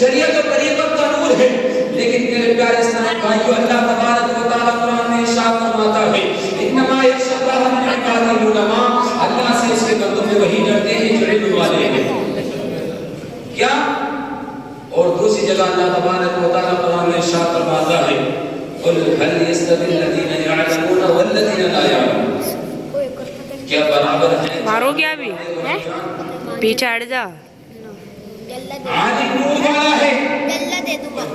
شریعت و طریقت کا نور ہے. لیکن میرے پیارے اسلام بھائیو اللہ تبارک و تعالی قرآن میں ارشاد فرماتا ہے انما یخشی اللہ من عبادہ العلماء. اللہ سے اس کے بندوں میں وہی ڈرتے ہیں جو علم والے ہیں. کیا؟ اور دوسری جگہ اللہ تبارک و تعالی قرآن میں ارشاد فرماتا ہے قل هل يستوي الذين يعلمون والذين لا يعلمون. کیا برابر ہیں؟ مارو کیا بھی پیچھے ہٹ جا. عالم نور والا ہے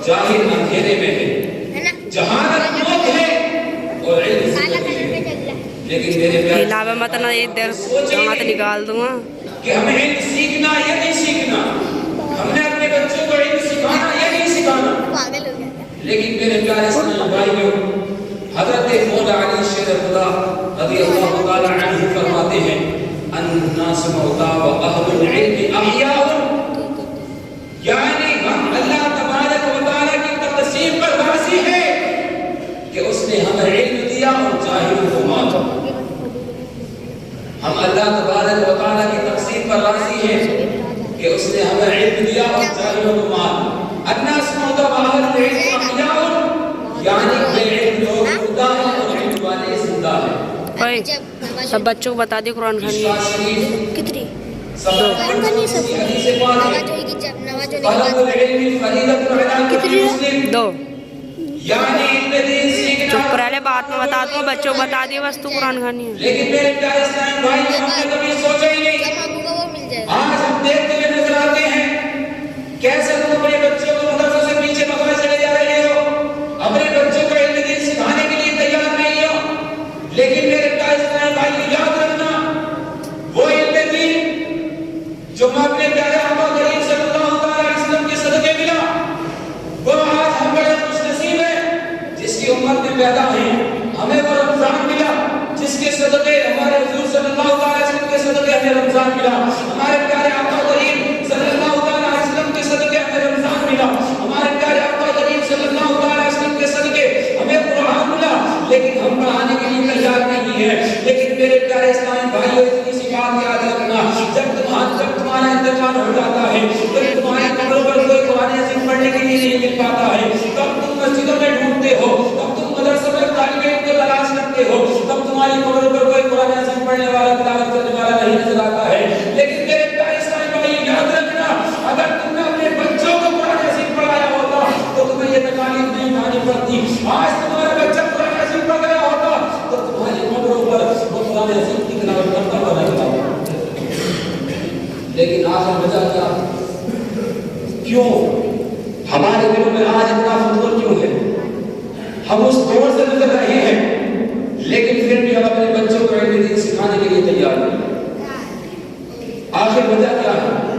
جاہل اندھیرے میں ہے. جہالت موت ہے اور علم زندگی ہے. لیکن میرے پیارے علاوہ مت نہ ایک دیر جماعت نکال دوں گا کہ ہمیں علم سیکھنا یا نہیں سیکھنا, ہم نے اپنے بچوں کو علم سکھانا یا نہیں سکھانا. لیکن میرے پیارے اسلام بھائیوں حضرت مولا علی شیر خدا رضی اللہ تعالی عنہ فرماتے ہیں الناس موتا و اہل العلم احیاء. یعنی ہم اللہ تبارک و تعالی کی تقسیم پر راضی ہیں کہ اس نے ہمیں علم دیا اور جاہلوں کو ماتا. ہم اللہ تبارک و تعالی کی تقسیم پر راضی ہیں کہ اس نے ہمیں علم دیا اور جاہلوں کو ماتا. الناس موتا و اہل العلم احیاء یعنی بے علم لوگ مردہ ہیں اور علم والے زندہ ہیں. سب بچوں کو بتا دی قرآن خانی کتنی دو چپ رہے بات میں بتا دوں بچوں کو بتا دی بس تو قرآن خانی ہے. لیکن میرے پیارے اسلام بھائی ہم نے کبھی سوچا ہی نہیں. آج ہم دیکھتے ہوئے نظر آتے ہیں کیسے تم اپنے بچوں کو مدرسوں سے پیچھے بھگا چلے جا رہے ہو, اپنے بچوں کو علم دین سکھانے کے لیے تیار نہیں ہو. لیکن میرے پیارے اسلام بھائی یاد رکھنا وہ علم دین جو میں اپنے پیارے آقا کریم صلی اللہ علیہ وسلم کے صدقے ملا وہ آج ہم بڑے خوش نصیب ہیں جس کی امت میں پیدا ہوئی. ہمیں وہ رمضان ملا جس کے صدقے ہمارے حضور صلی اللہ علیہ وسلم کے صدقے ہمیں رمضان ملا. ہمارے پیارے آقا کریم صلی اللہ علیہ وسلم کے صدقے ہمیں رمضان ملا. ہمارے پیارے آقا کریم صلی اللہ علیہ وسلم کے صدقے ہمیں قرآن ملا. لیکن ہم پڑھانے کے لیے تیار نہیں ہیں. لیکن میرے پیارے اسلامی بھائیوں اتنی سی بات یاد رکھنا جب تمہارا انتقال ہو جاتا ہے جب تمہارے قبروں پر کوئی قرآن عظیم پڑھنے کے لیے نہیں مل پاتا ہے تب تم مسجدوں میں ڈھونڈتے ہو, تب تم مدرسوں میں طالب علم کو تلاش کرتے ہو, تب تمہاری قبروں پر کوئی قرآن عظیم پڑھنے والا تلاوت کرنے والا نہیں نظر آتا ہے. لیکن میرے پیارے اسلامی بھائی یاد رکھنا اگر تم نے اپنے بچوں کو قرآن عظیم پڑھایا ہوتا تو تمہیں یہ تکالیف نہیں اٹھانی پڑتی. آج تمہارا بچہ قرآن عظیم پڑھ گیا ہوتا تو تمہاری قبروں پر وہ قرآن عظیم کی تلاوت کرتا ہوا نہیں ہوتا. لیکن آخر وجہ کیا کیوں ہمارے دلوں میں آج اتنا فضول کیوں ہے؟ ہم اس دور سے گزر رہے ہیں لیکن پھر بھی ہم اپنے بچوں کو علم دین سکھانے کے لیے تیار نہیں. آخر وجہ کیا ہے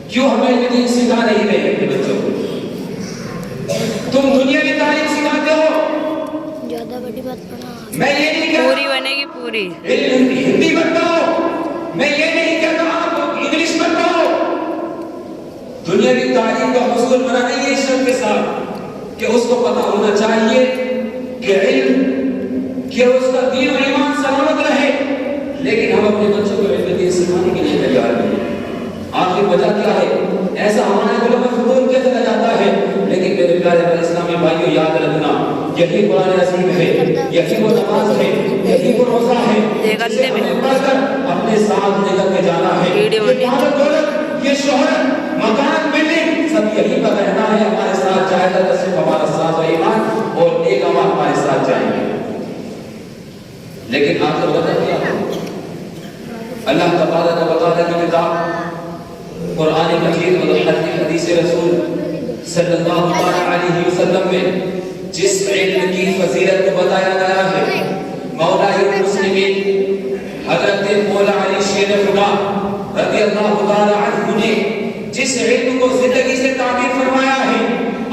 کیوں ہم علم دین سکھا نہیں رہے اپنے بچوں کو؟ تم دنیا کی تعلیم سکھاتے ہو, زیادہ بڑی بات پڑھا میں یہ نہیں کہتا پوری بنے گی پوری ہندی بتاؤ, میں یہ نہیں کہتا آپ انگلش بتاؤ. دنیا کی تعلیم کا حصول بنا نہیں ہے اس شرط کے ساتھ کہ اس کو پتا ہونا چاہیے کہ علم کہ اس کا دین و ایمان سلامت رہے. لیکن ہم اپنے بچوں کو علم دین سکھانے کے لیے تیار نہیں. آخر وجہ کیا ہے؟ ایسا ہمارے دلوں میں فضول کیا چلا جاتا ہے. لیکن میرے پیارے اسلامی بھائیوں یاد رکھنا یہی قرآن عظیم ہے, یہی وہ نماز ہے, یہی وہ روزہ ہے جسے ہمیں پڑھ کر اپنے ساتھ لے کر کے جانا ہے. سب یہی پر رہنا ہے، ہمارے ساتھ جائے گا تو صرف ہمارا ساتھ و ایمان اور نیک عمل ہمارے ساتھ جائیں گے. لیکن آخر وقت کیا ہو؟ اللہ تبارک و تعالیٰ کی کتاب قرآن مجید اور حدیث رسول صلی اللہ علیہ وسلم میں جس علم کی فضیلت کو بتایا گیا ہے، مولا المسلمین حضرت مولا علی شیر خدا رضی اللہ تعالی عنہ نے جس علم کو زندگی سے تعبیر فرمایا ہے،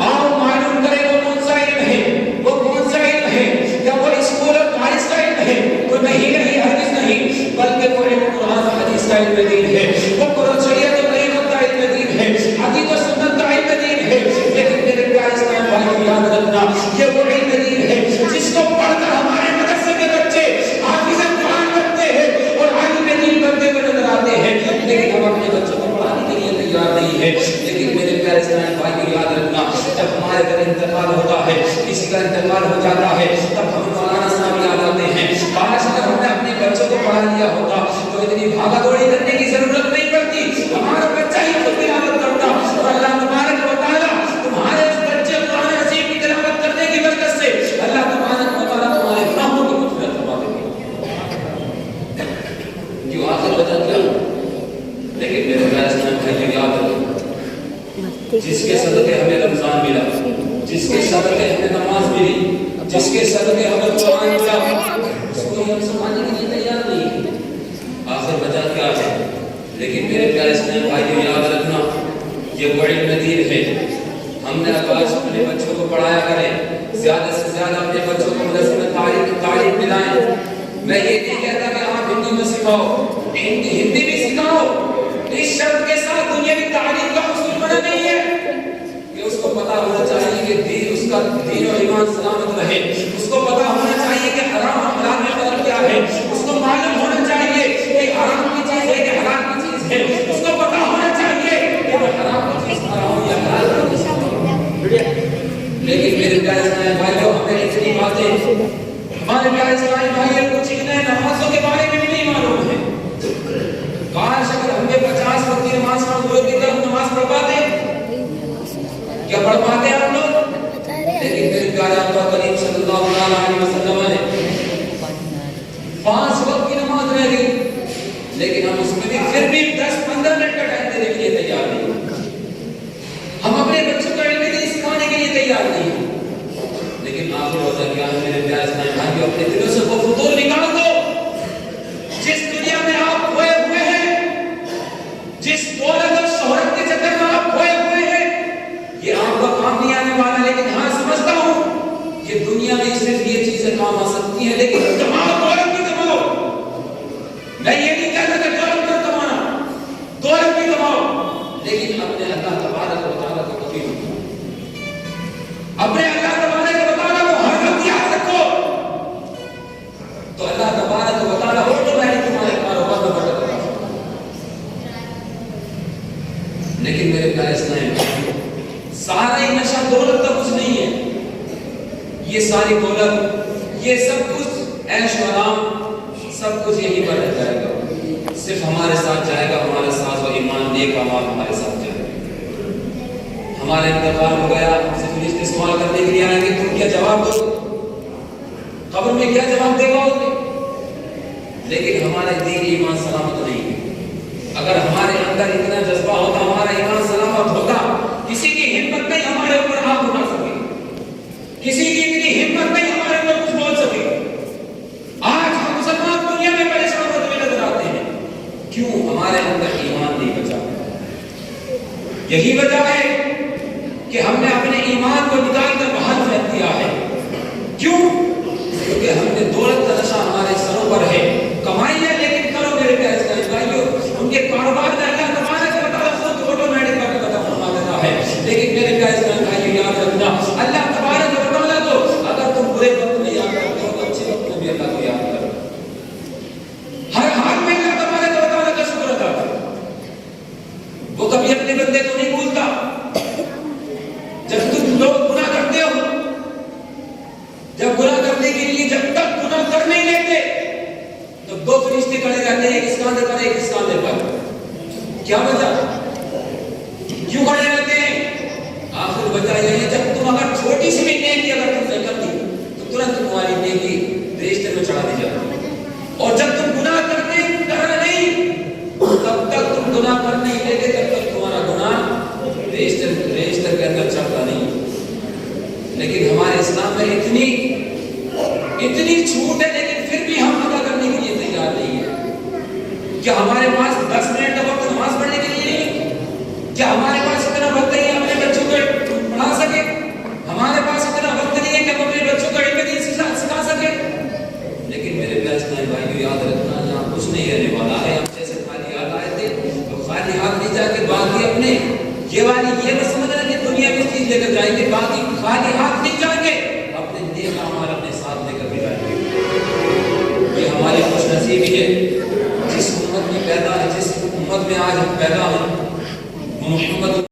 آؤ معلوم کریں وہ کون سا علم ہے، وہ کون سا علم ہے. کیا وہ اسکول اور کالج کا علم ہے؟ وہ نہیں، ہرگز نہیں، بلکہ وہ علم قرآن و حدیث کا علم دین ہے، وہ قرآن شریعت و طریقت کا علم دین ہے، حدیث و سنت کا علم دین ہے. لیکن میرے پیارے اسلام بھائی یاد رکھنا، یہ وہ علم دین ہے جس کو پڑھ کر ہمارے مدرسے کے بچے حافظ قرآن بنتے ہیں اور عالم دین بنتے ہوئے نظر آتے ہیں، لیکن ہم اپنے بچوں کو پڑھانے کے لیے تیار نہیں ہے. لیکن میرے پیارے اسلام بھائی یاد رکھنا، جب ہمارے گھر انتقال ہوتا ہے، کسی کا انتقال ہو جاتا ہے، تب ہم مولانا صاحب یاد آتے ہیں. کاش اگر ہم نے اپنے بچوں کو پڑھا لیا ہوتا تو اتنی بھاگا دوڑی کرنے کی ضرورت نہیں پڑتی، ہمارا بچہ ہی خود تلاوت کرتا اور اللہ تبارک و تعالیٰ تمہارے اس بچے قرآن عظیم کی تلاوت کرنے کی برکت سے اللہ تبارک و تعالیٰ تمہارے گناہوں کو مغفرت فرما دے گا. کیوں آخر وجہ کیا؟ لیکن میرے پیارے اسلام بھائی یاد رکھو، جس کے صدقے ہمیں رمضان ملا، جس کے صدقے ہمیں نماز ملی، جس کے صدقے ہمیں قرآن ملا، اس کو ہم سمجھنے کے لیے تیار نہیں ہے. آخر وجہ کیا ہے؟ لیکن میرے پیارے اسلام بھائی یاد رکھنا، یہ وہ علم دین ہے. ہم نے آج اپنے بچوں کو پڑھایا کریں، زیادہ سے زیادہ اپنے بچوں کو مدرسے میں تعلیم دلائیں. میں یہ نہیں کہتا کہ آپ ہندی میں سکھاؤ، ہندی بھی سکھاؤ، اس شرط کے ساتھ دنیا کی تعلیم کا اصول بنا نہیں ہے کہ اس کو پتا ہونا چاہیے کہ دین، اس کا دین و ایمان سلامت رہے، اس کو پتا ہونا چاہیے کہ حرام اور حلال میں فرق کیا ہے، اس کو معلوم ہونا چاہیے کہ حرام کی چیز ہے کہ حلال کی چیز ہے، اس کو پتا ہونا چاہیے کہ وہ حرام کی چیز حرام یا حلال کی چیز حرام. لیکن میرے پیارے اسلامی بھائیوں، ہمیں اتنی باتیں، ہمارے پیارے اسلامی بھائی کچھ اتنے نمازوں کے بارے میں بھی نہیں معلوم ہے. کاش اگر ہمیں 50 وقت کی نماز کا ضرورت تھی تو ہم نماز پڑھ پاتے؟ کیا پڑھ پاتے ہیں آپ لوگ؟ لیکن میرے پیارے آقا کریم صلی اللہ علیہ وسلم نے 5 وقت کی نماز رہ گئی، لیکن ہم اس میں بھی پھر بھی 10-15 منٹ کا ٹائم دینے کے لیے تیار نہیں. ہم اپنے بچوں کو علم دین سکھانے کے لیے تیار نہیں ہیں. لیکن آخر وجہ کیا ہے میرے پیارے اسلامی بھائیوں؟ اپنے دلوں سے وہ فضول نکال دو جس دنیا میں آپ کھوئے ہوئے ہیں، جس دولت اور شہرت کے چکر میں آپ کھوئے ہوئے ہیں. یہ آپ کا کام نہیں آنے والا، لیکن ہاں سمجھتا ہوں یہ دنیا میں صرف یہ چیزیں کام آ سکتی ہیں. لیکن کماؤ، دولت بھی کماؤ. میں یہ نہیں کہتا کہ دولت مت کمانا، دولت بھی کماؤ، لیکن اپنے اللہ تبارک و تعالیٰ کو کبھی مت کماؤ. اپنے اللہ تبارک و تعالیٰ کو ہر وقت یاد رکھو، تو اللہ تبارک و تعالیٰ آٹومیٹک تمہارے کاروبار میں برکت عطا فرمائے. لیکن میرے پیارے اسلام، سارا ہی نشہ دولت کا کچھ نہیں ہے. یہ ساری دولت، یہ سب کچھ عیش و آرام، سب کچھ یہیں پر رہ جائے گا. صرف ہمارے ساتھ جائے گا ہمارے ساتھ و ایمان، نیک اعمال ہمارے ساتھ جائے گا. ہمارا انتقال ہو گیا، ہم سے فرشتے سوال کرنے کے لیے آئیں گے، تم کیا جواب دو؟ قبر میں کیا جواب دے گا؟ لیکن ہمارا دین ایمان سلامت نہیں ہے. اگر ہمارے اندر اتنا جذبہ ہوتا، ہمارا ایمان سلامت ہوتا، کسی کی ہمت نہیں ہمارے اوپر ہاتھ اٹھا سکے، کسی کی اتنی ہمت نہیں ہمارے اوپر کچھ بول سکے. آج ہم مسلمان دنیا میں پریشان ہوتے ہوئے نظر آتے ہیں. کیوں؟ ہمارے اندر ایمان نہیں بچا. یہی وجہ ہے کہ ہم نے اپنے ایمان کو نکال کر باہر پھینک دیا ہے. کیوں؟ کیونکہ ہم نے دولت کا نشہ ہمارے سروں پر ہے. کمائی ہے لیکن کرو میرے پیارے اسلامی بھائیوں، ان کے کاروبار میں اللہ تبارک و تعالیٰ خود آٹومیٹک برکت عطا فرما دیتا ہے. لیکن میرے پیارے اسلامی بھائیوں یاد رکھنا، اللہ تبارک و تعالیٰ کو اگر تم برے وقت میں یاد کرتے ہو تو اچھے وقت میں بھی اللہ کو یاد کرو. ہر حال میں اللہ تبارک و تعالیٰ کا شکر ادا کرو. وہ کبھی اپنے بندے کو نہیں بھولتا. جب تم لوگ گناہ کرتے ہو، جب گناہ کرنے کے لیے جب تک گناہ کر نہیں لیتے تو 2 فرشتے کھڑے رہتے ہیں، ایک اس کاندھے پر ایک اس کاندھے پر. کیا وجہ؟ کیوں کھڑے رہتے ہیں؟ البتہ یہ ہے جب تم اگر چھوٹی سی بھی نیکی اگر تم نے کر دی تو ترنت تمہاری نیکی فرشتے میں چڑھا دی جاتی، اور جب تم گناہ کرتے نہیں تب تک تم گناہ کر نہیں لیتے تب تک تمہارا گناہ فرشتے کے اندر چڑھتا نہیں۔ لیکن ہمارے اسلام میں اتنی چھوٹ ہے، لیکن پھر بھی ہم ادا کرنے کے لیے تیار نہیں ہے۔ کیا ہمارے پاس 10 منٹ کا وقت نماز پڑھنے کے لیے نہیں؟ کیا ہمارے پاس اتنا وقت نہیں ہے اپنے بچوں کو پڑھا سکے؟ ہمارے پاس اتنا وقت نہیں ہے کہ ہم اپنے بچوں کو علم دین سکھا سکے؟ لیکن میرے پیارے اسلامی بھائیو، یاد رکھنا یہاں کچھ نہیں رہنے والا ہے۔ ہم جیسے خالی ہاتھ آئے تھے تو خالی ہاتھ نہیں جا کے باقی اپنے یہ مت سمجھنا کہ دنیا میں چیز لے کر جائیں گے، باقی خالی ہاتھ نہیں جائیں گے، اپنے نیک اعمال اپنے ساتھ لے کر بھی جائیں گے۔ یہ ہماری خوش نصیبی ہے جس امت میں پیدا ہے، جس امت میں آج ہم پیدا ہیں، محمد